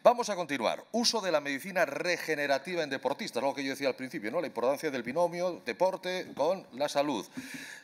Vamos a continuar. Uso de la medicina regenerativa en deportistas, lo que yo decía al principio, ¿no? La importancia del binomio deporte con la salud.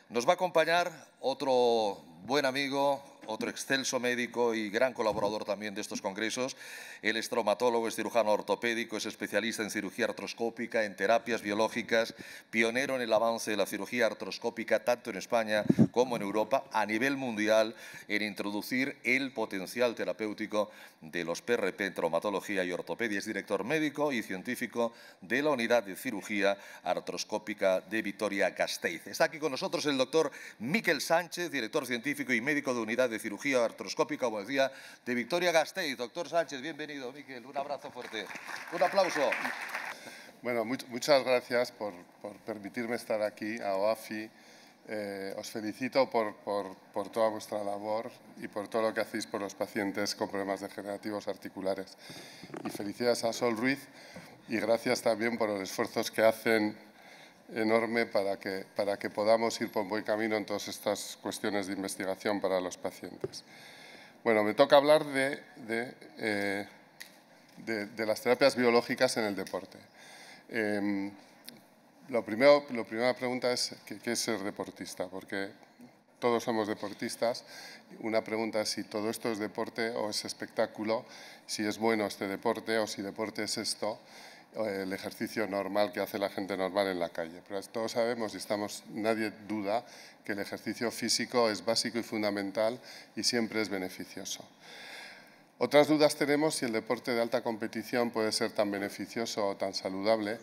Nos va a acompañar otro buen amigo, otro excelso médico y gran colaborador también de estos congresos. Él es traumatólogo, es cirujano ortopédico, es especialista en cirugía artroscópica, en terapias biológicas, pionero en el avance de la cirugía artroscópica tanto en España como en Europa, a nivel mundial, en introducir el potencial terapéutico de los PRP en traumatología y ortopedia. Es director médico y científico de la Unidad de Cirugía Artroscópica de Vitoria-Gasteiz. Está aquí con nosotros el doctor Miquel Sánchez, director científico y médico de Unidad de Cirugía Artroscópica, como decía, de Vitoria-Gasteiz. Doctor Sánchez, bienvenido, Miquel. Un abrazo fuerte. Un aplauso. Bueno, muchas gracias por permitirme estar aquí, a OAFI. Os felicito por toda vuestra labor y por todo lo que hacéis por los pacientes con problemas degenerativos articulares. Y felicidades a Sol Ruiz y gracias también por los esfuerzos que hacen enorme para que podamos ir por buen camino en todas estas cuestiones de investigación para los pacientes. Bueno, me toca hablar de las terapias biológicas en el deporte. La primera pregunta es ¿qué es ser deportista? Porque todos somos deportistas. Una pregunta es si todo esto es deporte o es espectáculo, si es bueno este deporte o si deporte es esto, el ejercicio normal que hace la gente normal en la calle. Pero todos sabemos y nadie duda que el ejercicio físico es básico y fundamental y siempre es beneficioso. Otras dudas tenemos si el deporte de alta competición puede ser tan beneficioso o tan saludable,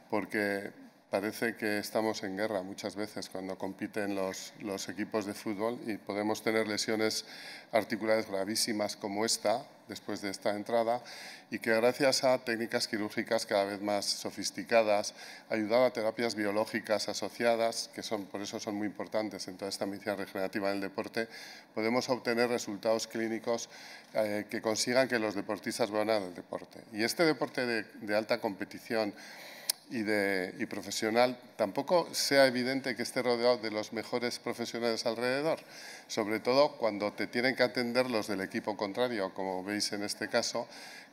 porque parece que estamos en guerra muchas veces cuando compiten los equipos de fútbol y podemos tener lesiones articulares gravísimas como esta, después de esta entrada, y que gracias a técnicas quirúrgicas cada vez más sofisticadas, ayudado a terapias biológicas asociadas, que por eso son muy importantes en toda esta medicina regenerativa del deporte, podemos obtener resultados clínicos que consigan que los deportistas vuelvan al deporte. Y este deporte de alta competición y profesional, tampoco sea evidente que esté rodeado de los mejores profesionales alrededor, sobre todo cuando te tienen que atender los del equipo contrario, como veis en este caso,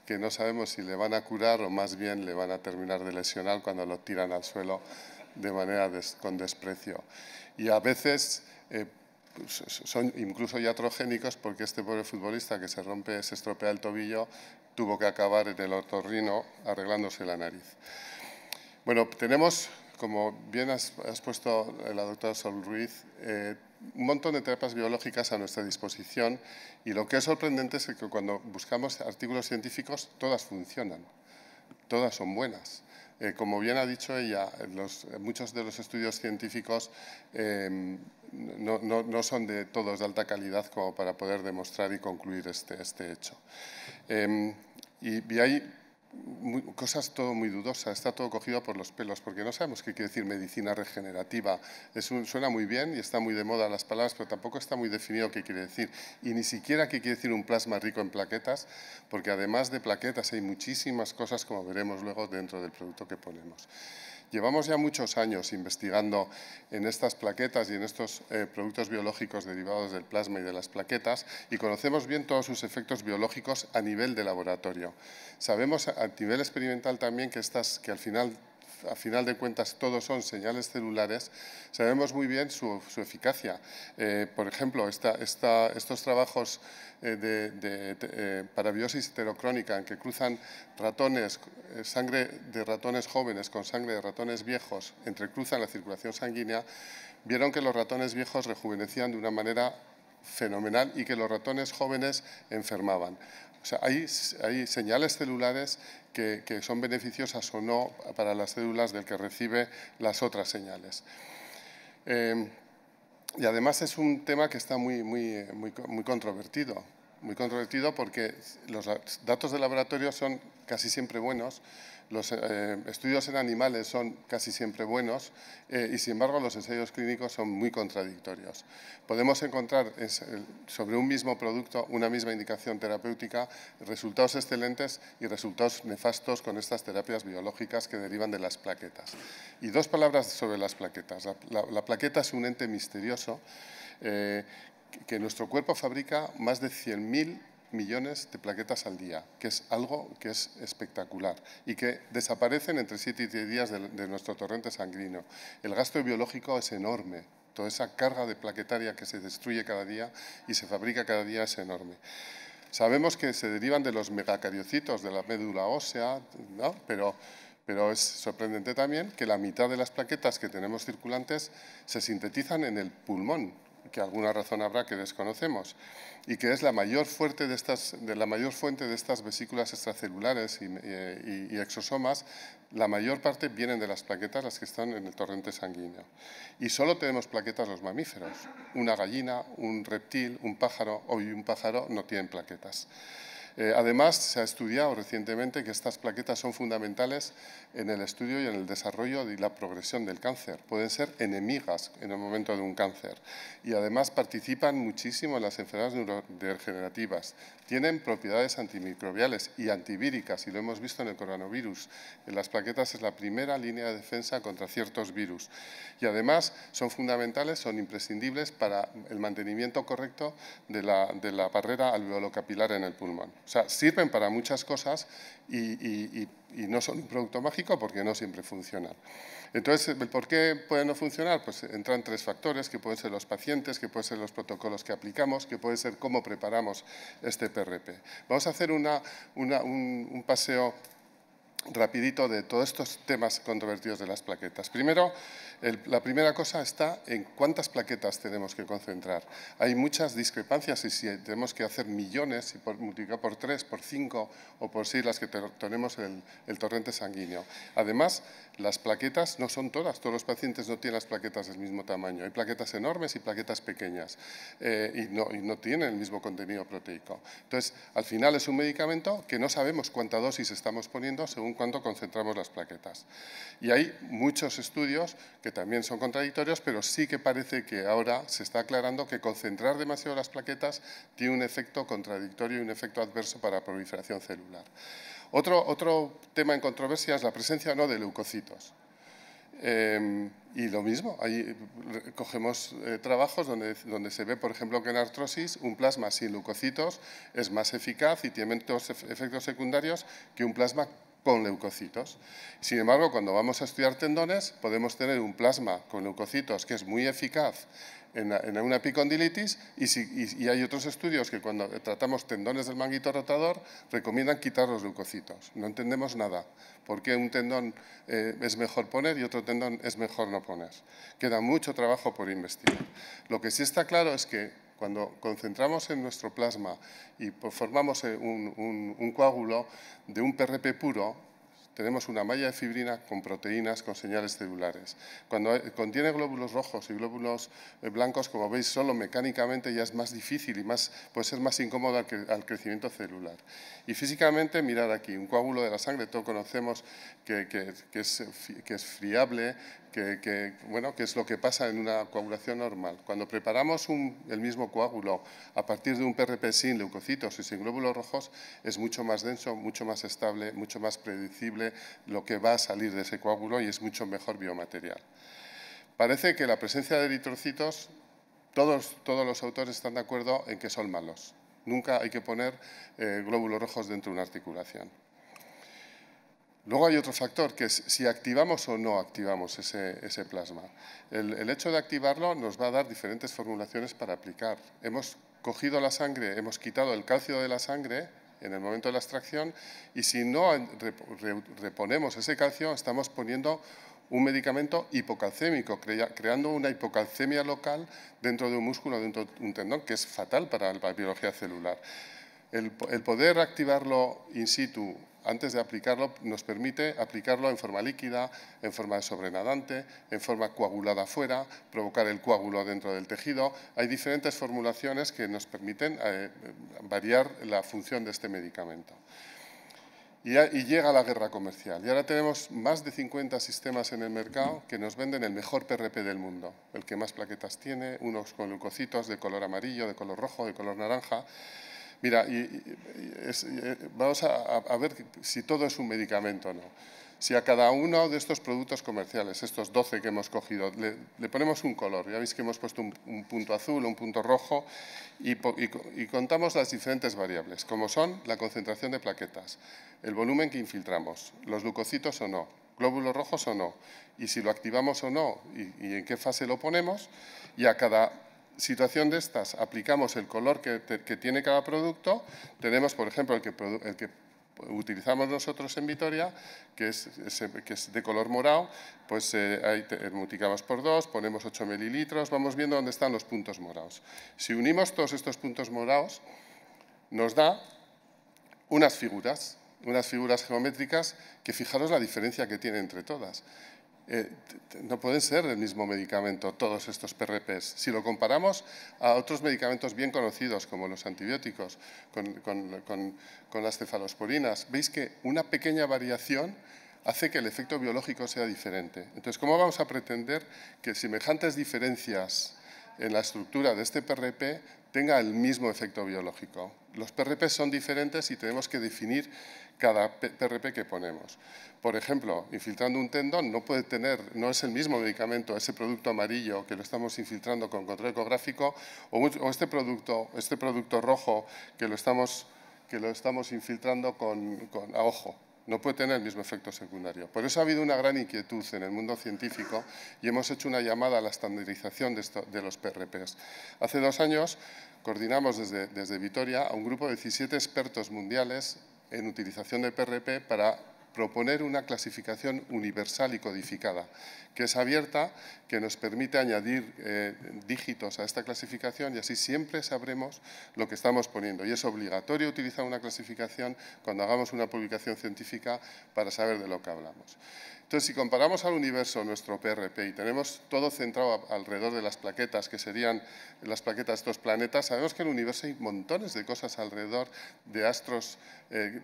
que no sabemos si le van a curar o más bien le van a terminar de lesionar cuando lo tiran al suelo de manera con desprecio. Y a veces son incluso iatrogénicos porque este pobre futbolista que se estropea el tobillo tuvo que acabar en el otorrino arreglándose la nariz. Bueno, tenemos, como bien has puesto la doctora Sol Ruiz, un montón de terapias biológicas a nuestra disposición y lo que es sorprendente es que cuando buscamos artículos científicos todas funcionan, todas son buenas. Como bien ha dicho ella, muchos de los estudios científicos no son todos de alta calidad como para poder demostrar y concluir este hecho. Y hay cosas todo muy dudosas, está todo cogido por los pelos, porque no sabemos qué quiere decir medicina regenerativa. Suena muy bien y está muy de moda las palabras, pero tampoco está muy definido qué quiere decir. Y ni siquiera qué quiere decir un plasma rico en plaquetas, porque además de plaquetas hay muchísimas cosas, como veremos luego, dentro del producto que ponemos. Llevamos ya muchos años investigando en estas plaquetas y en estos productos biológicos derivados del plasma y de las plaquetas y conocemos bien todos sus efectos biológicos a nivel de laboratorio. Sabemos a nivel experimental también que al final de cuentas todos son señales celulares, sabemos muy bien su eficacia. Por ejemplo, estos trabajos para biosis heterocrónica en que cruzan sangre de ratones jóvenes con sangre de ratones viejos, entrecruzan la circulación sanguínea, vieron que los ratones viejos rejuvenecían de una manera fenomenal y que los ratones jóvenes enfermaban. O sea, hay señales celulares que son beneficiosas o no para las células del que recibe las otras señales. Y además es un tema que está muy controvertido. Muy controvertido porque los datos de laboratorio son casi siempre buenos, los estudios en animales son casi siempre buenos y, sin embargo, los ensayos clínicos son muy contradictorios. Podemos encontrar sobre un mismo producto, una misma indicación terapéutica, resultados excelentes y resultados nefastos con estas terapias biológicas que derivan de las plaquetas. Y dos palabras sobre las plaquetas. La plaqueta es un ente misterioso que nuestro cuerpo fabrica más de 100.000 millones de plaquetas al día, que es algo que es espectacular y que desaparecen entre 7 y 10 días de nuestro torrente sanguíneo. El gasto biológico es enorme. Toda esa carga de plaquetaria que se destruye cada día y se fabrica cada día es enorme. Sabemos que se derivan de los megacariocitos de la médula ósea, ¿no? Pero es sorprendente también que la mitad de las plaquetas que tenemos circulantes se sintetizan en el pulmón, que alguna razón habrá que desconocemos, y que es la mayor fuente de estas vesículas extracelulares y exosomas. La mayor parte vienen de las plaquetas, las que están en el torrente sanguíneo. Y solo tenemos plaquetas los mamíferos. Una gallina, un reptil, un pájaro no tienen plaquetas. Además, se ha estudiado recientemente que estas plaquetas son fundamentales en el estudio y en el desarrollo y la progresión del cáncer. Pueden ser enemigas en el momento de un cáncer y además participan muchísimo en las enfermedades neurodegenerativas. Tienen propiedades antimicrobiales y antivíricas, y lo hemos visto en el coronavirus. Las plaquetas es la primera línea de defensa contra ciertos virus. Y además son fundamentales, son imprescindibles para el mantenimiento correcto de la barrera alveolo-capilar en el pulmón. O sea, sirven para muchas cosas y no son un producto mágico porque no siempre funcionan. Entonces, ¿por qué pueden no funcionar? Pues entran 3 factores, que pueden ser los pacientes, que pueden ser los protocolos que aplicamos, que puede ser cómo preparamos este PRP. Vamos a hacer un paseo rapidito de todos estos temas controvertidos de las plaquetas. Primero, la primera cosa está en cuántas plaquetas tenemos que concentrar. Hay muchas discrepancias y si tenemos que hacer millones y multiplicar por 3, por 5 o por 6 las que tenemos el torrente sanguíneo. Además, las plaquetas no son todos los pacientes no tienen las plaquetas del mismo tamaño. Hay plaquetas enormes y plaquetas pequeñas y no tienen el mismo contenido proteico. Entonces, al final es un medicamento que no sabemos cuánta dosis estamos poniendo según cuánto concentramos las plaquetas. Y hay muchos estudios que también son contradictorios, pero sí que parece que ahora se está aclarando que concentrar demasiado las plaquetas tiene un efecto contradictorio y un efecto adverso para la proliferación celular. Otro tema en controversia es la presencia o no de leucocitos. Y lo mismo, ahí cogemos trabajos donde se ve, por ejemplo, que en artrosis un plasma sin leucocitos es más eficaz y tiene menos efectos secundarios que un plasma con leucocitos. Sin embargo, cuando vamos a estudiar tendones, podemos tener un plasma con leucocitos que es muy eficaz en una epicondilitis y hay otros estudios que cuando tratamos tendones del manguito rotador recomiendan quitar los leucocitos. No entendemos nada. ¿Por qué un tendón es mejor poner y otro tendón es mejor no poner? Queda mucho trabajo por investigar. Lo que sí está claro es que cuando concentramos en nuestro plasma y formamos un coágulo de un PRP puro, tenemos una malla de fibrina con proteínas, con señales celulares. Cuando contiene glóbulos rojos y glóbulos blancos, como veis, solo mecánicamente ya es más difícil y puede ser más incómodo al crecimiento celular. Y físicamente, mirad aquí, un coágulo de la sangre, todos conocemos que es friable, que es lo que pasa en una coagulación normal. Cuando preparamos el mismo coágulo a partir de un PRP sin leucocitos y sin glóbulos rojos, es mucho más denso, mucho más estable, mucho más predecible lo que va a salir de ese coágulo y es mucho mejor biomaterial. Parece que la presencia de eritrocitos, todos los autores están de acuerdo en que son malos. Nunca hay que poner glóbulos rojos dentro de una articulación. Luego hay otro factor, que es si activamos o no activamos ese plasma. El hecho de activarlo nos va a dar diferentes formulaciones para aplicar. Hemos cogido la sangre, hemos quitado el calcio de la sangre en el momento de la extracción y si no reponemos ese calcio, estamos poniendo un medicamento hipocalcémico, creando una hipocalcemia local dentro de un músculo, dentro de un tendón, que es fatal para la biología celular. El poder activarlo in situ antes de aplicarlo nos permite aplicarlo en forma líquida, en forma de sobrenadante, en forma coagulada fuera, provocar el coágulo dentro del tejido. Hay diferentes formulaciones que nos permiten variar la función de este medicamento. Y llega la guerra comercial. Y ahora tenemos más de 50 sistemas en el mercado que nos venden el mejor PRP del mundo, el que más plaquetas tiene, unos con leucocitos de color amarillo, de color rojo, de color naranja. Mira, vamos a ver si todo es un medicamento o no. Si a cada uno de estos productos comerciales, estos 12 que hemos cogido, le ponemos un color, ya veis que hemos puesto un punto azul o un punto rojo y contamos las diferentes variables, como son la concentración de plaquetas, el volumen que infiltramos, los leucocitos o no, glóbulos rojos o no, y si lo activamos o no y en qué fase lo ponemos, y a cada situación de estas aplicamos el color que tiene cada producto. Tenemos, por ejemplo, el que utilizamos nosotros en Vitoria, que es de color morado, pues ahí multiplicamos por 2, ponemos 8 mililitros, vamos viendo dónde están los puntos morados. Si unimos todos estos puntos morados, nos da unas figuras geométricas que fijaros la diferencia que tiene entre todas. No pueden ser el mismo medicamento todos estos PRPs. Si lo comparamos a otros medicamentos bien conocidos, como los antibióticos, con las cefalosporinas, veis que una pequeña variación hace que el efecto biológico sea diferente. Entonces, ¿cómo vamos a pretender que semejantes diferencias en la estructura de este PRP tenga el mismo efecto biológico? Los PRP son diferentes y tenemos que definir cada PRP que ponemos. Por ejemplo, infiltrando un tendón no es el mismo medicamento ese producto amarillo que lo estamos infiltrando con control ecográfico o este producto rojo que lo estamos infiltrando a ojo. No puede tener el mismo efecto secundario. Por eso ha habido una gran inquietud en el mundo científico y hemos hecho una llamada a la estandarización de los PRPs. Hace 2 años coordinamos desde Vitoria a un grupo de 17 expertos mundiales en utilización de PRP para proponer una clasificación universal y codificada, que es abierta, que nos permite añadir dígitos a esta clasificación y así siempre sabremos lo que estamos poniendo. Y es obligatorio utilizar una clasificación cuando hagamos una publicación científica para saber de lo que hablamos. Entonces, si comparamos al universo nuestro PRP y tenemos todo centrado alrededor de las plaquetas, que serían las plaquetas de estos planetas, sabemos que en el universo hay montones de cosas alrededor de astros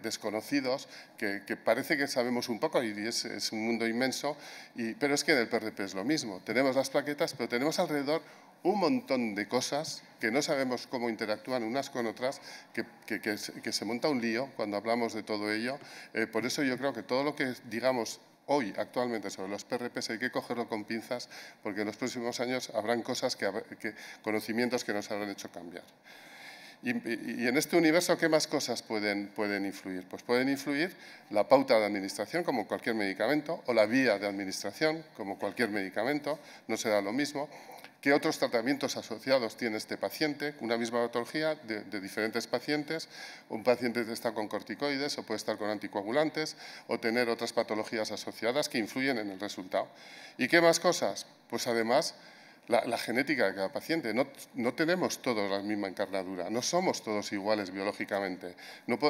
desconocidos que parece que sabemos un poco y es un mundo inmenso, pero es que en el PRP es lo mismo. Tenemos las plaquetas, pero tenemos alrededor un montón de cosas que no sabemos cómo interactúan unas con otras, que se monta un lío cuando hablamos de todo ello. Por eso yo creo que todo lo que digamos hoy, actualmente, sobre los PRPs hay que cogerlo con pinzas porque en los próximos años habrán cosas, conocimientos que nos habrán hecho cambiar. Y en este universo, ¿qué más cosas pueden influir? Pues pueden influir la pauta de administración, como cualquier medicamento, o la vía de administración, como cualquier medicamento, no será lo mismo. ¿Qué otros tratamientos asociados tiene este paciente? Una misma patología de diferentes pacientes. Un paciente está con corticoides o puede estar con anticoagulantes o tener otras patologías asociadas que influyen en el resultado. ¿Y qué más cosas? Pues además, la genética de cada paciente. No tenemos todos la misma encarnadura, no somos todos iguales biológicamente.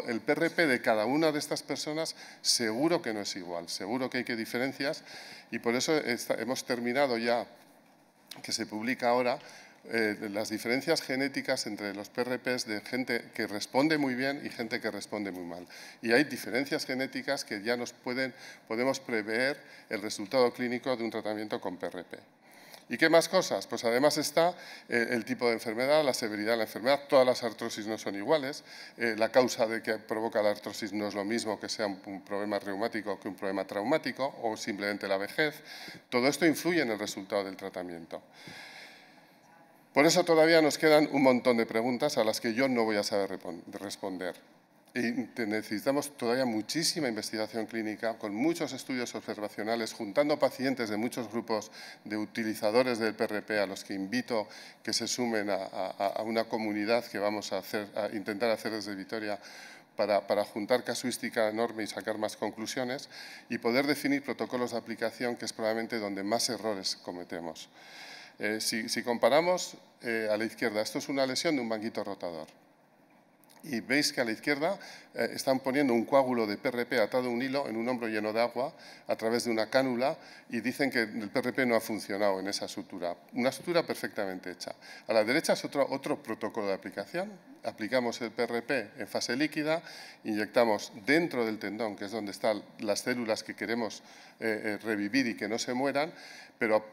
El PRP de cada una de estas personas seguro que no es igual, seguro que hay diferencias y por eso hemos terminado ya, que se publica ahora, las diferencias genéticas entre los PRPs de gente que responde muy bien y gente que responde muy mal. Y hay diferencias genéticas que ya podemos prever el resultado clínico de un tratamiento con PRP. ¿Y qué más cosas? Pues además está el tipo de enfermedad, la severidad de la enfermedad. Todas las artrosis no son iguales. La causa de que provoca la artrosis no es lo mismo que sea un problema reumático que un problema traumático o simplemente la vejez. Todo esto influye en el resultado del tratamiento. Por eso todavía nos quedan un montón de preguntas a las que yo no voy a saber responder. Y necesitamos todavía muchísima investigación clínica, con muchos estudios observacionales, juntando pacientes de muchos grupos de utilizadores del PRP, a los que invito que se sumen a una comunidad que vamos a intentar hacer desde Vitoria para juntar casuística enorme y sacar más conclusiones y poder definir protocolos de aplicación, que es probablemente donde más errores cometemos. Si comparamos a la izquierda, esto es una lesión de un banquito rotador. Y veis que a la izquierda están poniendo un coágulo de PRP atado a un hilo en un hombro lleno de agua a través de una cánula y dicen que el PRP no ha funcionado en esa sutura. Una sutura perfectamente hecha. A la derecha es otro protocolo de aplicación. Aplicamos el PRP en fase líquida, inyectamos dentro del tendón, que es donde están las células que queremos revivir y que no se mueran, pero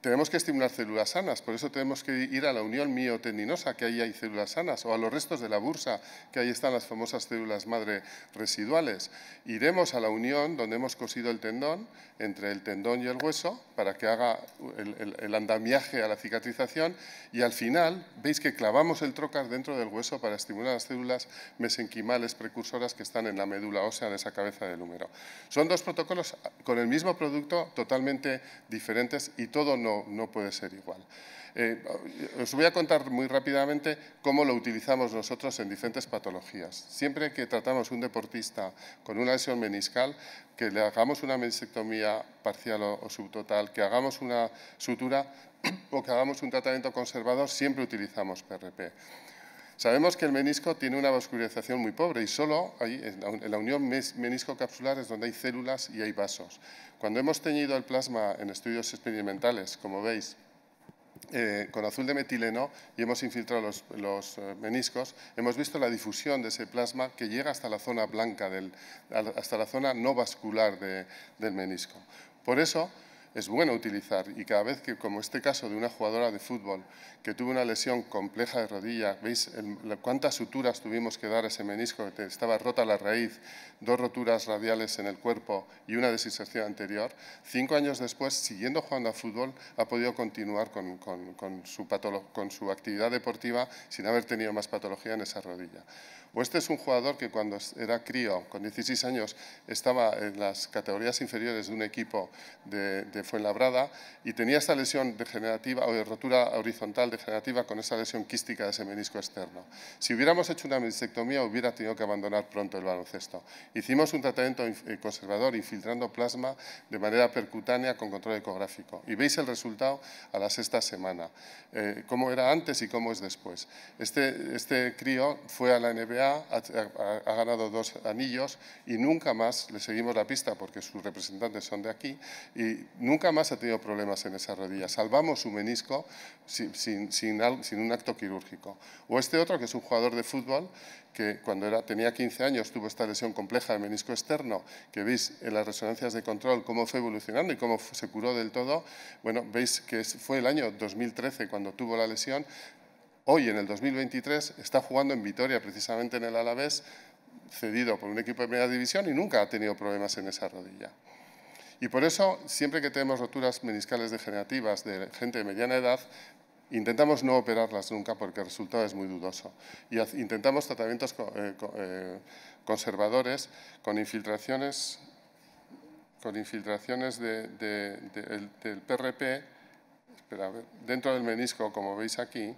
tenemos que estimular células sanas, por eso tenemos que ir a la unión miotendinosa, que ahí hay células sanas, o a los restos de la bursa, que ahí están las famosas células madre residuales. Iremos a la unión donde hemos cosido el tendón, entre el tendón y el hueso, para que haga el andamiaje a la cicatrización, y al final veis que clavamos el trocar dentro del hueso para estimular las células mesenquimales precursoras que están en la médula ósea, en esa cabeza del húmero. Son dos protocolos con el mismo producto, totalmente diferentes, y todo no puede ser igual. Os voy a contar muy rápidamente cómo lo utilizamos nosotros en diferentes patologías. Siempre que tratamos un deportista con una lesión meniscal, que le hagamos una meniscectomía parcial o subtotal, que hagamos una sutura o que hagamos un tratamiento conservador, siempre utilizamos PRP. Sabemos que el menisco tiene una vascularización muy pobre y solo ahí, en la unión menisco-capsular es donde hay células y hay vasos. Cuando hemos teñido el plasma en estudios experimentales, como veis, con azul de metileno y hemos infiltrado los meniscos, hemos visto la difusión de ese plasma que llega hasta la zona blanca, hasta la zona no vascular del menisco. Por eso es bueno utilizar, y cada vez que, como este caso de una jugadora de fútbol que tuvo una lesión compleja de rodilla, veis cuántas suturas tuvimos que dar a ese menisco, que estaba rota la raíz, 2 roturas radiales en el cuerpo y una desinserción anterior. 5 años después, siguiendo jugando a fútbol, ha podido continuar con su actividad deportiva sin haber tenido más patología en esa rodilla. O este es un jugador que cuando era crío, con 16 años, estaba en las categorías inferiores de un equipo de Fuenlabrada y tenía esta lesión degenerativa o de rotura horizontal degenerativa con esa lesión quística de ese menisco externo. Si hubiéramos hecho una meniscectomía, hubiera tenido que abandonar pronto el baloncesto. Hicimos un tratamiento conservador infiltrando plasma de manera percutánea con control ecográfico. Y veis el resultado a la 6ª semana, cómo era antes y cómo es después. Este crío fue a la NBA, ha ganado 2 anillos y nunca más le seguimos la pista porque sus representantes son de aquí y nunca más ha tenido problemas en esa rodilla. Salvamos su menisco sin un acto quirúrgico. O este otro, que es un jugador de fútbol, que cuando tenía 15 años tuvo esta lesión compleja del menisco externo, que veis en las resonancias de control cómo fue evolucionando y cómo se curó del todo. Bueno, veis que fue el año 2013 cuando tuvo la lesión. Hoy, en el 2023, está jugando en Vitoria, precisamente en el Alavés, cedido por un equipo de primera división y nunca ha tenido problemas en esa rodilla. Y por eso, siempre que tenemos roturas meniscales degenerativas de gente de mediana edad, intentamos no operarlas nunca porque el resultado es muy dudoso. Y intentamos tratamientos conservadores con infiltraciones del PRP dentro del menisco, como veis aquí,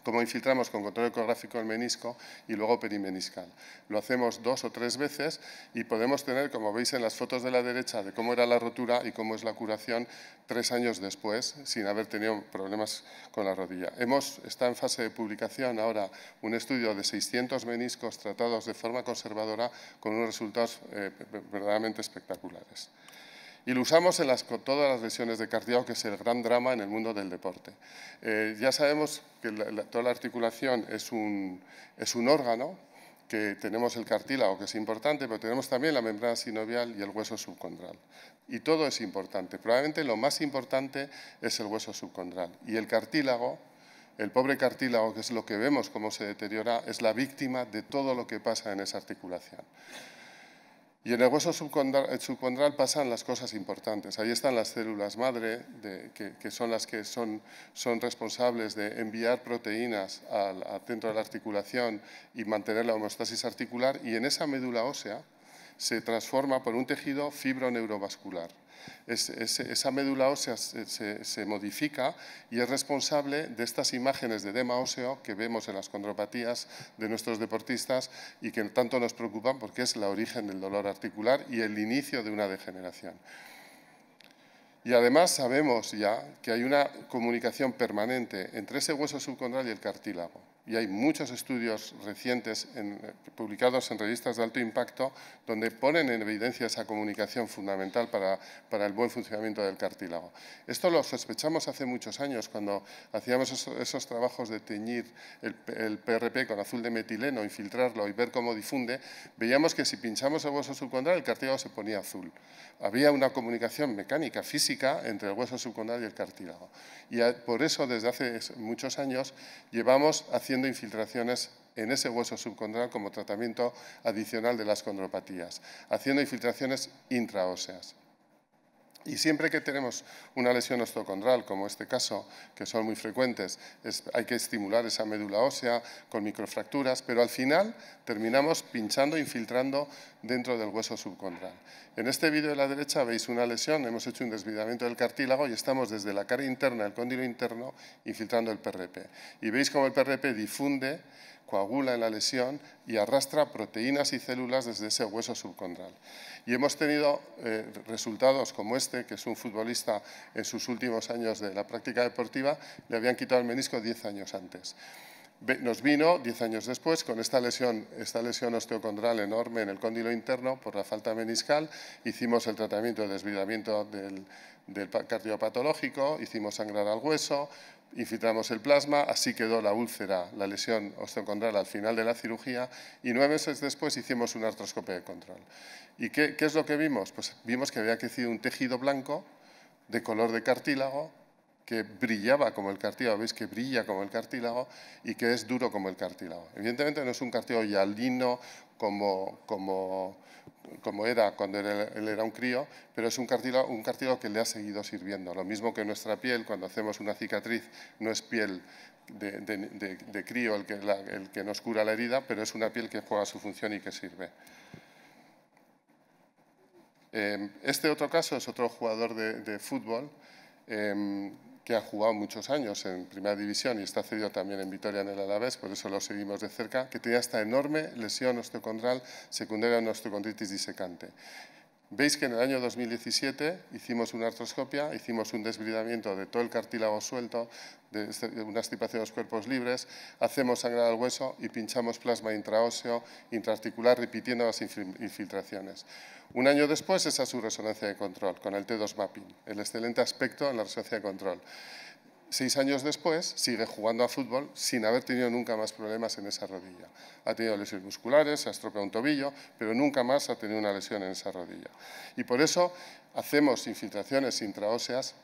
como infiltramos con control ecográfico el menisco y luego perimeniscal. Lo hacemos 2 o 3 veces y podemos tener, como veis en las fotos de la derecha, de cómo era la rotura y cómo es la curación 3 años después, sin haber tenido problemas con la rodilla. Está en fase de publicación ahora un estudio de 600 meniscos tratados de forma conservadora con unos resultados verdaderamente espectaculares. Y lo usamos en todas las lesiones de cartílago, que es el gran drama en el mundo del deporte. Ya sabemos que toda la articulación es un órgano, que tenemos el cartílago, que es importante, pero tenemos también la membrana sinovial y el hueso subcondral. Y todo es importante. Probablemente lo más importante es el hueso subcondral. Y el cartílago, el pobre cartílago, que es lo que vemos cómo se deteriora, es la víctima de todo lo que pasa en esa articulación. Y en el hueso subcondral pasan las cosas importantes. Ahí están las células madre, que son las que son responsables de enviar proteínas dentro de la articulación y mantener la homeostasis articular. Y en esa médula ósea se transforma por un tejido fibroneurovascular. Esa médula ósea se modifica y es responsable de estas imágenes de edema óseo que vemos en las condropatías de nuestros deportistas y que tanto nos preocupan porque es la origen del dolor articular y el inicio de una degeneración. Y además sabemos ya que hay una comunicación permanente entre ese hueso subcondral y el cartílago. y hay muchos estudios recientes publicados en revistas de alto impacto donde ponen en evidencia esa comunicación fundamental para el buen funcionamiento del cartílago. Esto lo sospechamos hace muchos años cuando hacíamos esos trabajos de teñir el PRP con azul de metileno, infiltrarlo y ver cómo difunde. Veíamos que si pinchamos el hueso subcondral el cartílago se ponía azul. Había una comunicación mecánica, física, entre el hueso subcondral y el cartílago. Y por eso, desde hace muchos años, llevamos haciendo infiltraciones en ese hueso subcondral como tratamiento adicional de las condropatías, haciendo infiltraciones intraóseas. Y siempre que tenemos una lesión osteocondral, como este caso, que son muy frecuentes, hay que estimular esa médula ósea con microfracturas, pero al final terminamos pinchando, infiltrando dentro del hueso subcondral. En este vídeo de la derecha veis una lesión, hemos hecho un desbridamiento del cartílago y estamos desde la cara interna, el cóndilo interno, infiltrando el PRP. Y veis cómo el PRP difunde, coagula en la lesión y arrastra proteínas y células desde ese hueso subcondral. Y hemos tenido resultados como este, que es un futbolista en sus últimos años de la práctica deportiva, le habían quitado el menisco 10 años antes. Nos vino 10 años después con esta lesión osteocondral enorme en el cóndilo interno por la falta meniscal. Hicimos el tratamiento de desbridamiento del cardiopatológico, hicimos sangrar al hueso, infiltramos el plasma, así quedó la úlcera, la lesión osteocondral al final de la cirugía y 9 meses después hicimos una artroscopia de control. ¿Y qué es lo que vimos? Pues vimos que había crecido un tejido blanco de color de cartílago que brillaba como el cartílago, veis que brilla como el cartílago y que es duro como el cartílago. Evidentemente no es un cartílago hialino como era cuando él era un crío, pero es un cartílago que le ha seguido sirviendo. Lo mismo que nuestra piel, cuando hacemos una cicatriz, no es piel de crío el que nos cura la herida, pero es una piel que juega su función y que sirve. Este otro caso es otro jugador de fútbol que ha jugado muchos años en Primera División y está cedido también en Vitoria en el Alavés, por eso lo seguimos de cerca, que tenía esta enorme lesión osteocondral secundaria a una osteocondritis disecante. Veis que en el año 2017 hicimos una artroscopia, hicimos un desbridamiento de todo el cartílago suelto, de una extirpación de los cuerpos libres, hacemos sangrar al hueso y pinchamos plasma intraóseo, intraarticular, repitiendo las infiltraciones. Un año después, esa es su resonancia de control, con el T2 mapping, el excelente aspecto en la resonancia de control. 6 años después, sigue jugando a fútbol sin haber tenido nunca más problemas en esa rodilla. Ha tenido lesiones musculares, se ha estropeado un tobillo, pero nunca más ha tenido una lesión en esa rodilla. Y por eso hacemos infiltraciones intraóseas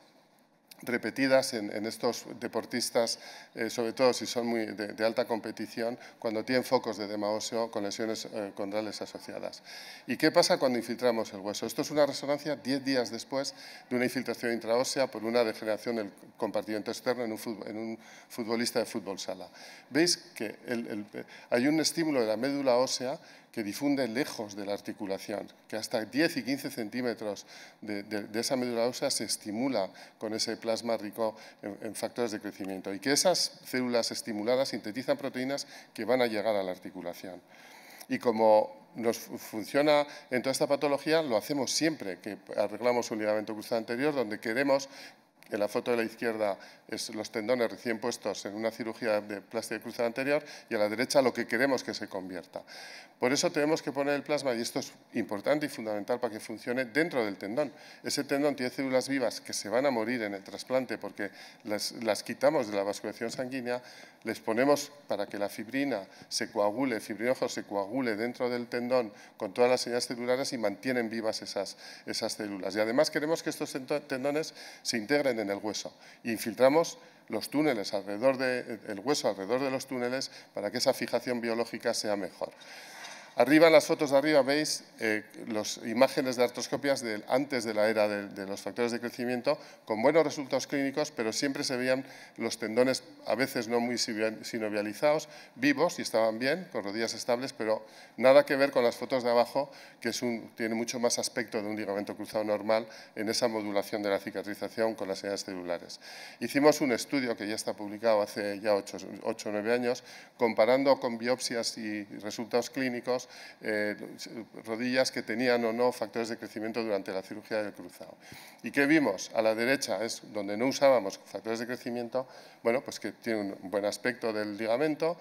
repetidas en estos deportistas, sobre todo si son muy de alta competición, cuando tienen focos de edema óseo con lesiones condrales asociadas. ¿Y qué pasa cuando infiltramos el hueso? Esto es una resonancia 10 días después de una infiltración intraósea por una degeneración del compartimento externo en un futbolista de fútbol sala. Veis que hay un estímulo de la médula ósea que difunde lejos de la articulación, que hasta 10 y 15 centímetros de esa médula ósea se estimula con ese plasma rico en factores de crecimiento y que esas células estimuladas sintetizan proteínas que van a llegar a la articulación. Y como nos funciona en toda esta patología, lo hacemos siempre que arreglamos un ligamento cruzado anterior, donde queremos. En la foto de la izquierda es los tendones recién puestos en una cirugía de plástica de cruzado anterior y a la derecha lo que queremos que se convierta. Por eso tenemos que poner el plasma, y esto es importante y fundamental para que funcione, dentro del tendón. Ese tendón tiene células vivas que se van a morir en el trasplante porque las quitamos de la vasculación sanguínea, les ponemos para que la fibrina se coagule, el fibrinógeno se coagule dentro del tendón con todas las señales celulares y mantienen vivas esas células. Y además queremos que estos tendones se integren en el hueso. Infiltramos los túneles alrededor del hueso, alrededor de los túneles, para que esa fijación biológica sea mejor. Arriba, en las fotos de arriba, veis las imágenes de artroscopias antes de la era de los factores de crecimiento, con buenos resultados clínicos, pero siempre se veían los tendones, a veces no muy sinovializados, vivos y estaban bien, con rodillas estables, pero nada que ver con las fotos de abajo, que tiene mucho más aspecto de un ligamento cruzado normal en esa modulación de la cicatrización con las señales celulares. Hicimos un estudio que ya está publicado hace ya 8 o 9 años, comparando con biopsias y resultados clínicos nosotros rodillas que tenían o no factores de crecimiento durante la cirugía del cruzado. ¿Y qué vimos? A la derecha es donde no usábamos factores de crecimiento, bueno, pues que tiene un buen aspecto del ligamento,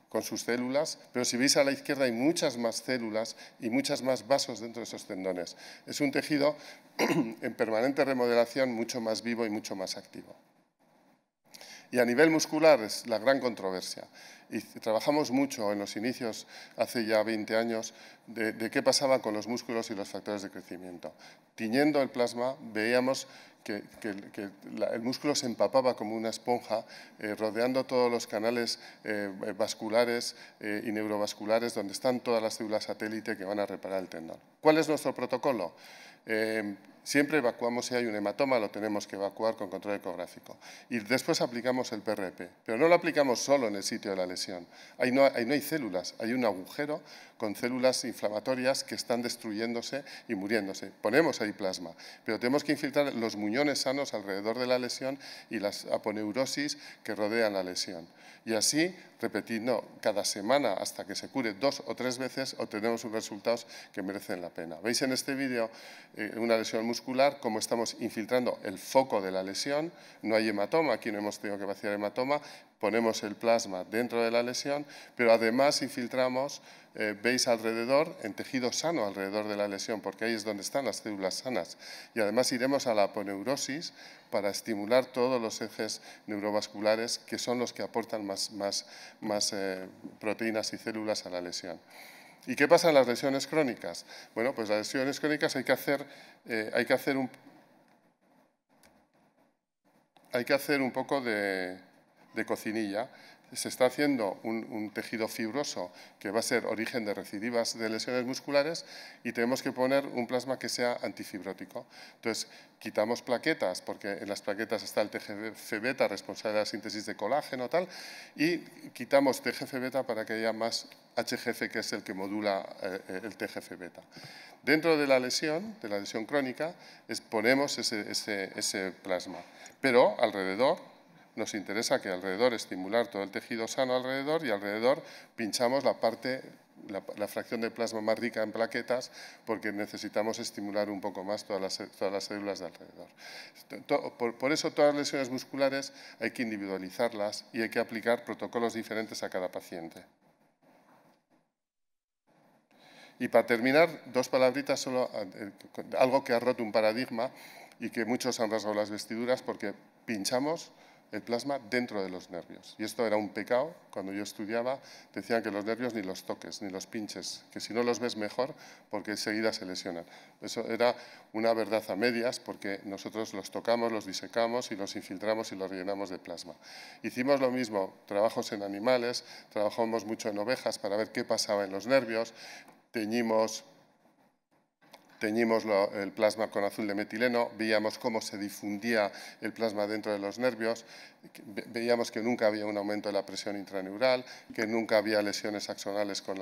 con sus células, pero si veis a la izquierda hay muchas más células y muchas más vasos dentro de esos tendones. Es un tejido en permanente remodelación, mucho más vivo y mucho más activo. Y a nivel muscular es la gran controversia. Y trabajamos mucho en los inicios, hace ya 20 años, de qué pasaba con los músculos y los factores de crecimiento. Tiñendo el plasma veíamos que el músculo se empapaba como una esponja, rodeando todos los canales vasculares y neurovasculares, donde están todas las células satélite que van a reparar el tendón. ¿Cuál es nuestro protocolo? Siempre evacuamos, si hay un hematoma, lo tenemos que evacuar con control ecográfico. Y después aplicamos el PRP, pero no lo aplicamos solo en el sitio de la lesión. Ahí no hay células, hay un agujero con células inflamatorias que están destruyéndose y muriéndose. Ponemos ahí plasma, pero tenemos que infiltrar los muñones sanos alrededor de la lesión y las aponeurosis que rodean la lesión. Y así, repetiendo cada semana hasta que se cure 2 o 3 veces, obtenemos unos resultados que merecen la pena. Veis en este vídeo una lesión muscular, cómo estamos infiltrando el foco de la lesión. No hay hematoma, aquí no hemos tenido que vaciar hematoma. Ponemos el plasma dentro de la lesión, pero además infiltramos, veis alrededor, en tejido sano alrededor de la lesión, porque ahí es donde están las células sanas. Y además iremos a la aponeurosis para estimular todos los ejes neurovasculares que son los que aportan más proteínas y células a la lesión. ¿Y qué pasa en las lesiones crónicas? Bueno, pues las lesiones crónicas hay que hacer un poco de cocinilla. Se está haciendo un tejido fibroso que va a ser origen de recidivas de lesiones musculares y tenemos que poner un plasma que sea antifibrótico. Entonces, quitamos plaquetas, porque en las plaquetas está el TGF-beta responsable de la síntesis de colágeno tal, y quitamos TGF-beta para que haya más HGF, que es el que modula el TGF-beta. Dentro de la lesión crónica, ponemos ese plasma, pero alrededor nos interesa que alrededor estimular todo el tejido sano alrededor y alrededor pinchamos la fracción de plasma más rica en plaquetas porque necesitamos estimular un poco más todas las células de alrededor. Por eso todas las lesiones musculares hay que individualizarlas y hay que aplicar protocolos diferentes a cada paciente. Y para terminar, 2 palabritas, solo algo que ha roto un paradigma y que muchos han rasgado las vestiduras porque pinchamos el plasma dentro de los nervios. Y esto era un pecado. Cuando yo estudiaba decían que los nervios ni los toques, ni los pinches, que si no los ves mejor porque enseguida se lesionan. Eso era una verdad a medias porque nosotros los tocamos, los disecamos y los infiltramos y los rellenamos de plasma. Hicimos lo mismo, trabajos en animales, trabajamos mucho en ovejas para ver qué pasaba en los nervios, teñimos el plasma con azul de metileno, veíamos cómo se difundía el plasma dentro de los nervios, veíamos que nunca había un aumento de la presión intraneural, que nunca había lesiones axonales con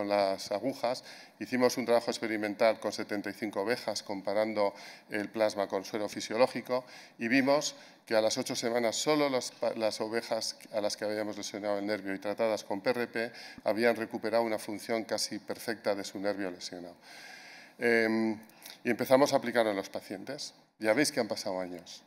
las agujas. Hicimos un trabajo experimental con 75 ovejas comparando el plasma con suero fisiológico y vimos que a las 8 semanas solo las ovejas a las que habíamos lesionado el nervio y tratadas con PRP habían recuperado una función casi perfecta de su nervio lesionado. Y empezamos a aplicarlo en los pacientes. Ya veis que han pasado años.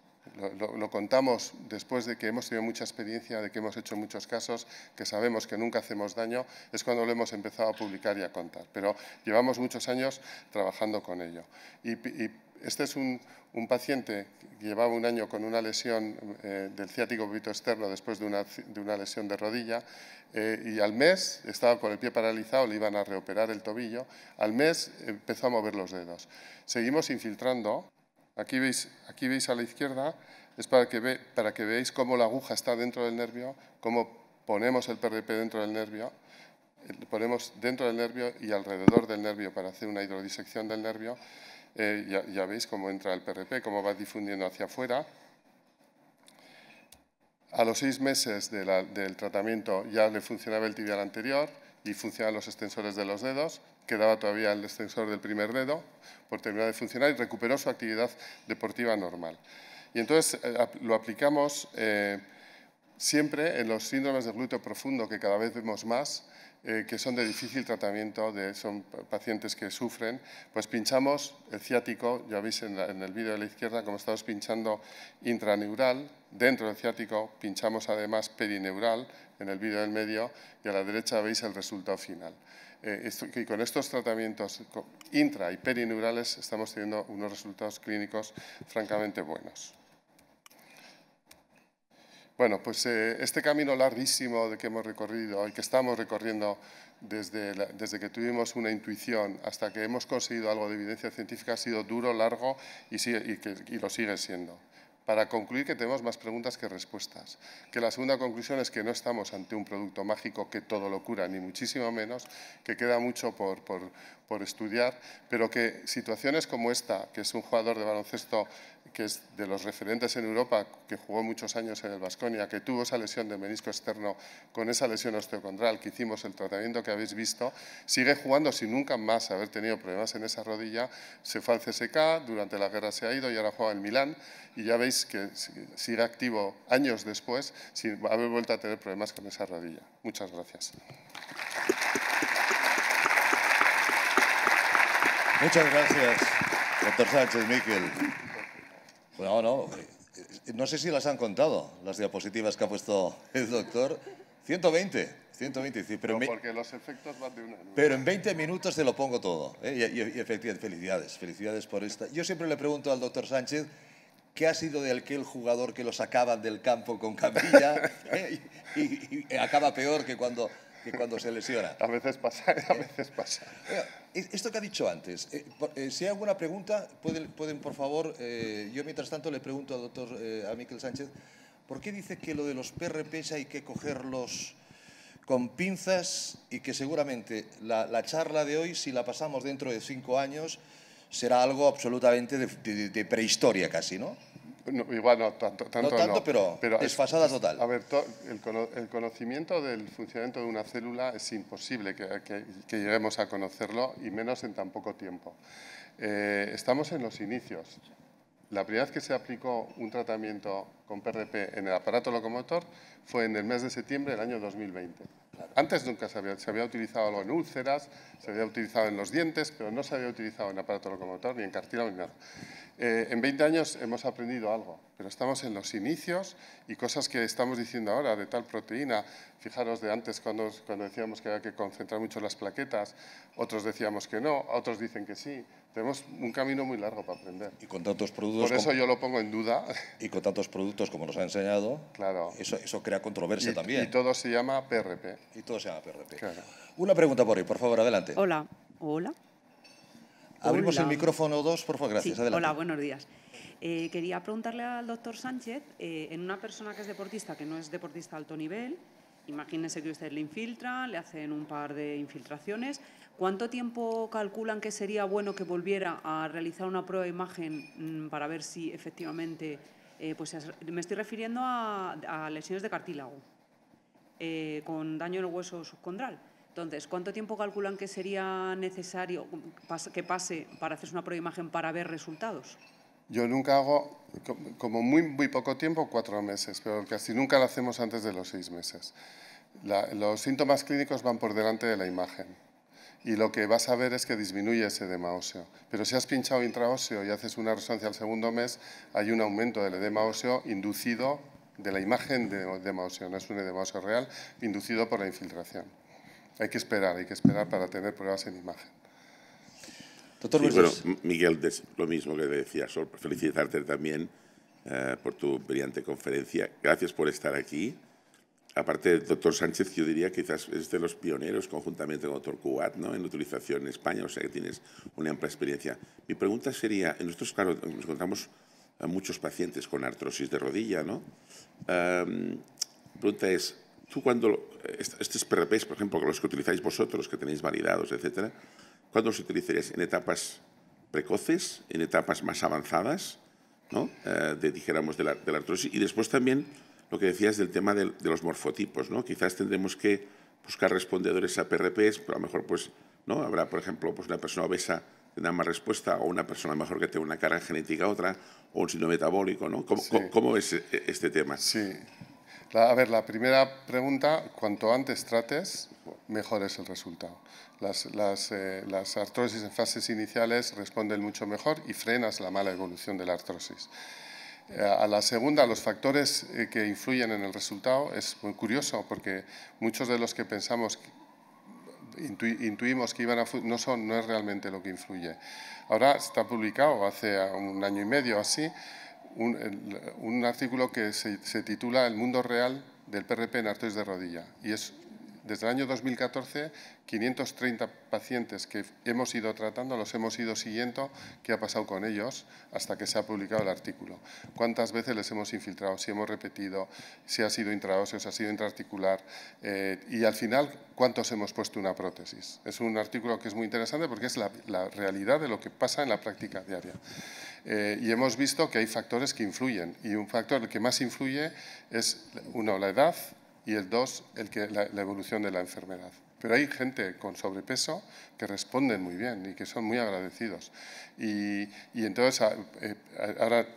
Lo contamos después de que hemos tenido mucha experiencia, de que hemos hecho muchos casos, que sabemos que nunca hacemos daño, es cuando lo hemos empezado a publicar y a contar. Pero llevamos muchos años trabajando con ello. Y este es un paciente que llevaba un año con una lesión del ciático bípedo externo después de una lesión de rodilla y al mes estaba con el pie paralizado, le iban a reoperar el tobillo. Al mes empezó a mover los dedos. Seguimos infiltrando. Aquí veis a la izquierda, es para que veáis cómo la aguja está dentro del nervio, cómo ponemos el PRP dentro del nervio, ponemos dentro del nervio y alrededor del nervio para hacer una hidrodisección del nervio. Ya veis cómo entra el PRP, cómo va difundiendo hacia afuera. A los 6 meses del tratamiento ya le funcionaba el tibial anterior y funcionaban los extensores de los dedos. Quedaba todavía el extensor del primer dedo por terminar de funcionar y recuperó su actividad deportiva normal. Y entonces lo aplicamos Siempre en los síndromes de glúteo profundo, que cada vez vemos más, que son de difícil tratamiento, son pacientes que sufren, pues pinchamos el ciático, ya veis en el vídeo de la izquierda como estamos pinchando intraneural, dentro del ciático pinchamos además perineural en el vídeo del medio y a la derecha veis el resultado final. Y con estos tratamientos intra y perineurales estamos teniendo unos resultados clínicos francamente buenos. Bueno, pues este camino larguísimo que hemos recorrido y que estamos recorriendo desde que tuvimos una intuición hasta que hemos conseguido algo de evidencia científica ha sido duro, largo y lo sigue siendo. Para concluir que tenemos más preguntas que respuestas. Que la segunda conclusión es que no estamos ante un producto mágico que todo lo cura, ni muchísimo menos, que queda mucho por estudiar, pero que situaciones como esta, que es un jugador de baloncesto que es de los referentes en Europa, que jugó muchos años en el Baskonia, que tuvo esa lesión de menisco externo con esa lesión osteocondral, que hicimos el tratamiento que habéis visto, sigue jugando sin nunca más haber tenido problemas en esa rodilla, se fue al CSKA, durante la guerra se ha ido y ahora juega en Milán, y ya veis que sigue activo años después sin haber vuelto a tener problemas con esa rodilla. Muchas gracias. Muchas gracias, doctor Sánchez Miquel. Bueno, no sé si las han contado, las diapositivas que ha puesto el doctor. 120, pero, porque los efectos van de una. Pero en 20 minutos te lo pongo todo. Y efectivamente, felicidades por esta. Yo siempre le pregunto al doctor Sánchez qué ha sido de aquel jugador que lo sacaban del campo con camilla y acaba peor que cuando se lesiona. A veces pasa, a veces pasa. Esto que ha dicho antes, si hay alguna pregunta, pueden por favor, yo mientras tanto le pregunto al doctor a Miquel Sánchez, ¿por qué dice que lo de los PRPs hay que cogerlos con pinzas y que seguramente la charla de hoy, si la pasamos dentro de 5 años, será algo absolutamente de prehistoria casi, ¿no? No, igual no, tanto no. Pero desfasada total. A ver, el conocimiento del funcionamiento de una célula es imposible que lleguemos a conocerlo, y menos en tan poco tiempo. Estamos en los inicios. La primera vez que se aplicó un tratamiento con PRP en el aparato locomotor fue en el mes de septiembre del año 2020. Claro. Antes nunca se había utilizado algo en úlceras, se había utilizado en los dientes, pero no se había utilizado en aparato locomotor, ni en cartílago, ni nada. En 20 años hemos aprendido algo, pero estamos en los inicios y cosas que estamos diciendo ahora de tal proteína. Fijaros de antes cuando decíamos que había que concentrar mucho las plaquetas, otros decíamos que no, otros dicen que sí. Tenemos un camino muy largo para aprender. Y con tantos productos... Por eso yo lo pongo en duda. Y con tantos productos como nos ha enseñado, claro. Eso crea controversia también. Y todo se llama PRP. Y todo se llama PRP. Claro. Una pregunta por ahí, por favor, adelante. Hola. Abrimos el micrófono 2, por favor, gracias. Sí, adelante. hola, buenos días. Quería preguntarle al doctor Sánchez, en una persona que es deportista, que no es deportista de alto nivel, imagínense que usted le infiltra, le hacen un par de infiltraciones, ¿cuánto tiempo calculan que sería bueno que volviera a realizar una prueba de imagen para ver si efectivamente, me estoy refiriendo a lesiones de cartílago con daño en el hueso subcondral? Entonces, ¿cuánto tiempo calculan que sería necesario que pase para hacerse una prueba de imagen para ver resultados? Yo nunca hago, como muy poco tiempo, 4 meses, pero casi nunca lo hacemos antes de los 6 meses. Los síntomas clínicos van por delante de la imagen y lo que vas a ver es que disminuye ese edema óseo. Pero si has pinchado intraóseo y haces una resonancia al segundo mes, hay un aumento del edema óseo inducido de la imagen de edema óseo, no es un edema óseo real, inducido por la infiltración. Hay que esperar para tener pruebas en imagen. Doctor sí, bueno, Miguel, lo mismo que decía, Sol, felicitarte también por tu brillante conferencia. Gracias por estar aquí. Aparte, doctor Sánchez, yo diría que quizás es de los pioneros, conjuntamente con el doctor Cugat, ¿no?, en utilización en España, o sea que tienes una amplia experiencia. Mi pregunta sería, nosotros, claro, nos encontramos a muchos pacientes con artrosis de rodilla, ¿no? La pregunta es, tú cuando estos PRPs, por ejemplo, los que utilizáis vosotros, que tenéis validados, etcétera, ¿cuándo los utilizaríais? ¿En etapas precoces, en etapas más avanzadas, ¿no?, dijéramos, de la artrosis? Y después también lo que decías del tema de los morfotipos, ¿no? Quizás tendremos que buscar respondedores a PRPs, pero a lo mejor pues, ¿no?, habrá, por ejemplo, pues una persona obesa tendrá más respuesta, o una persona mejor que tenga una carga genética otra, o un síndrome metabólico, ¿no? ¿Cómo es este tema? Sí. A ver, la primera pregunta, cuanto antes trates, mejor es el resultado. Las artrosis en fases iniciales responden mucho mejor y frenas la mala evolución de la artrosis. A la segunda, los factores que influyen en el resultado es muy curioso porque muchos de los que pensamos, intuimos que iban a no es realmente lo que influye. Ahora está publicado hace un año y medio así un artículo que se titula El mundo real del PRP en artrosis de rodilla y es desde el año 2014, 530 pacientes que hemos ido tratando, los hemos ido siguiendo, qué ha pasado con ellos hasta que se ha publicado el artículo. ¿Cuántas veces les hemos infiltrado? Si hemos repetido, si ha sido intraóseo, si ha sido intraarticular y al final, ¿cuántos hemos puesto una prótesis? Es un artículo que es muy interesante porque es la realidad de lo que pasa en la práctica diaria. Y hemos visto que hay factores que influyen y un factor que más influye es, uno, la edad, y el 2, la evolución de la enfermedad. Pero hay gente con sobrepeso que responden muy bien y que son muy agradecidos. Y entonces, ahora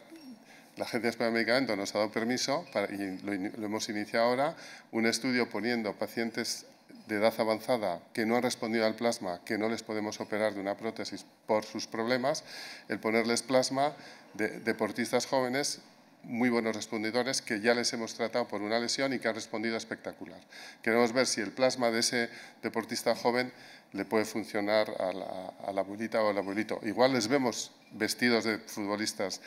la Agencia Española de Medicamentos nos ha dado permiso, y lo hemos iniciado ahora, un estudio poniendo pacientes de edad avanzada que no han respondido al plasma, que no les podemos operar de una prótesis por sus problemas, el ponerles plasma de deportistas jóvenes muy buenos respondedores que ya les hemos tratado por una lesión y que han respondido espectacular. Queremos ver si el plasma de ese deportista joven le puede funcionar a la abuelita o al abuelito. Igual les vemos vestidos de futbolistas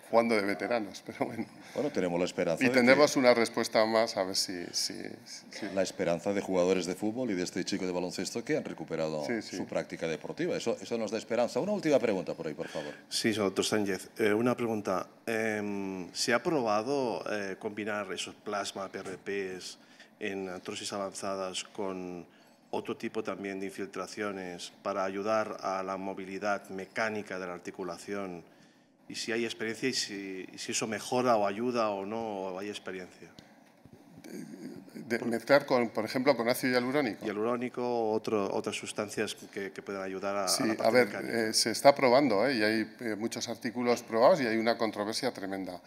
jugando de veteranos, pero bueno. Bueno, tenemos la esperanza. Y tendremos una respuesta más a ver si... La esperanza de jugadores de fútbol y de este chico de baloncesto que han recuperado su práctica deportiva. Eso nos da esperanza. Una última pregunta por ahí, por favor. Sí, doctor Sánchez. Una pregunta. ¿Se ha probado combinar esos plasma PRPs en artrosis avanzadas con otro tipo también de infiltraciones para ayudar a la movilidad mecánica de la articulación? Y si hay experiencia y si eso mejora o ayuda o no, o hay experiencia. Mezclar, por ejemplo, con ácido hialurónico. Hialurónico o otras sustancias que puedan ayudar a la parte mecánica. Se está probando y hay muchos artículos probados y hay una controversia tremenda.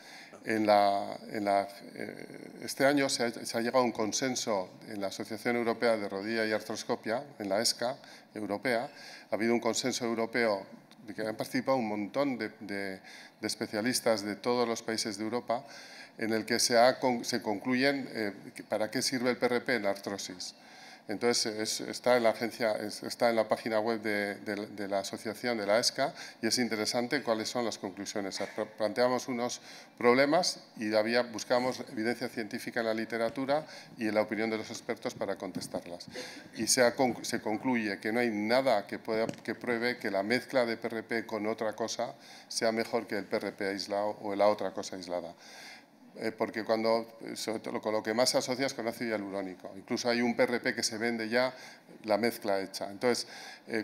Este año se ha llegado a un consenso en la Asociación Europea de Rodilla y Artroscopia, en la ESCA europea. Ha habido un consenso europeo de que han participado un montón de especialistas de todos los países de Europa, en el que se concluyen para qué sirve el PRP en la artrosis. Entonces, está en la página web de la asociación de la ESCA y es interesante cuáles son las conclusiones. Planteamos unos problemas y buscamos evidencia científica en la literatura y en la opinión de los expertos para contestarlas. Y se concluye que no hay nada que pruebe que la mezcla de PRP con otra cosa sea mejor que el PRP aislado o la otra cosa aislada. Porque sobre todo con lo que más se asocia es con ácido hialurónico. Incluso hay un PRP que se vende ya la mezcla hecha. Entonces,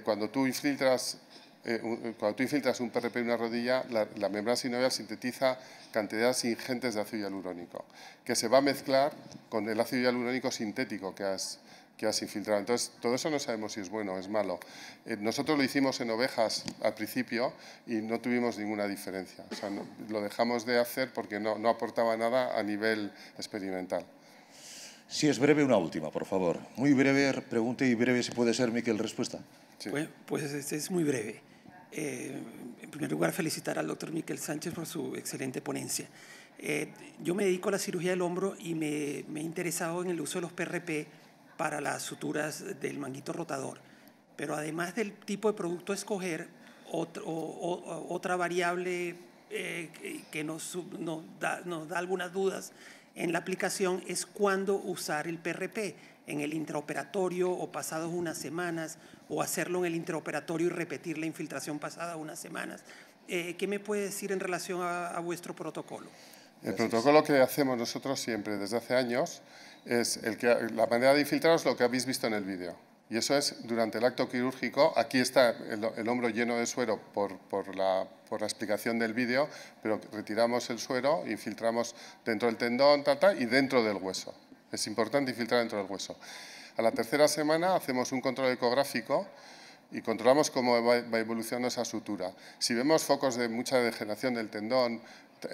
cuando tú infiltras un PRP en una rodilla, la membrana sinovial sintetiza cantidades ingentes de ácido hialurónico, que se va a mezclar con el ácido hialurónico sintético que has infiltrado. Entonces, todo eso no sabemos si es bueno o es malo. Nosotros lo hicimos en ovejas al principio y no tuvimos ninguna diferencia. O sea, lo dejamos de hacer porque no aportaba nada a nivel experimental. Si es breve, una última, por favor. Muy breve pregunta y breve, si puede ser, Miquel, respuesta. Sí. Pues es muy breve. En primer lugar, felicitar al doctor Miquel Sánchez por su excelente ponencia. Yo me dedico a la cirugía del hombro y me he interesado en el uso de los PRP para las suturas del manguito rotador. Pero además del tipo de producto a escoger, otra variable que nos da algunas dudas en la aplicación es cuándo usar el PRP, en el intraoperatorio o pasados unas semanas, o hacerlo en el intraoperatorio y repetir la infiltración pasada unas semanas. ¿Qué me puede decir en relación a vuestro protocolo? El protocolo que hacemos nosotros siempre desde hace años es la manera de infiltrar es lo que habéis visto en el vídeo. Y eso es durante el acto quirúrgico. Aquí está el hombro lleno de suero por la explicación del vídeo, pero retiramos el suero, infiltramos dentro del tendón y dentro del hueso. Es importante infiltrar dentro del hueso. A la tercera semana hacemos un control ecográfico y controlamos cómo va evolucionando esa sutura. Si vemos focos de mucha degeneración del tendón,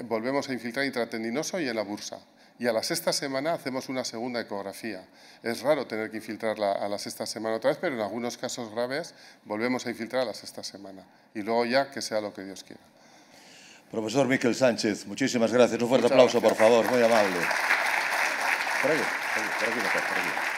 volvemos a infiltrar intratendinoso y en la bursa. y a la sexta semana hacemos una segunda ecografía. Es raro tener que infiltrarla a la sexta semana otra vez, pero en algunos casos graves volvemos a infiltrar a la sexta semana. Y luego ya que sea lo que Dios quiera. Profesor Miquel Sánchez, muchísimas gracias. Un fuerte aplauso, por favor, muy amable. Por aquí mejor, por aquí.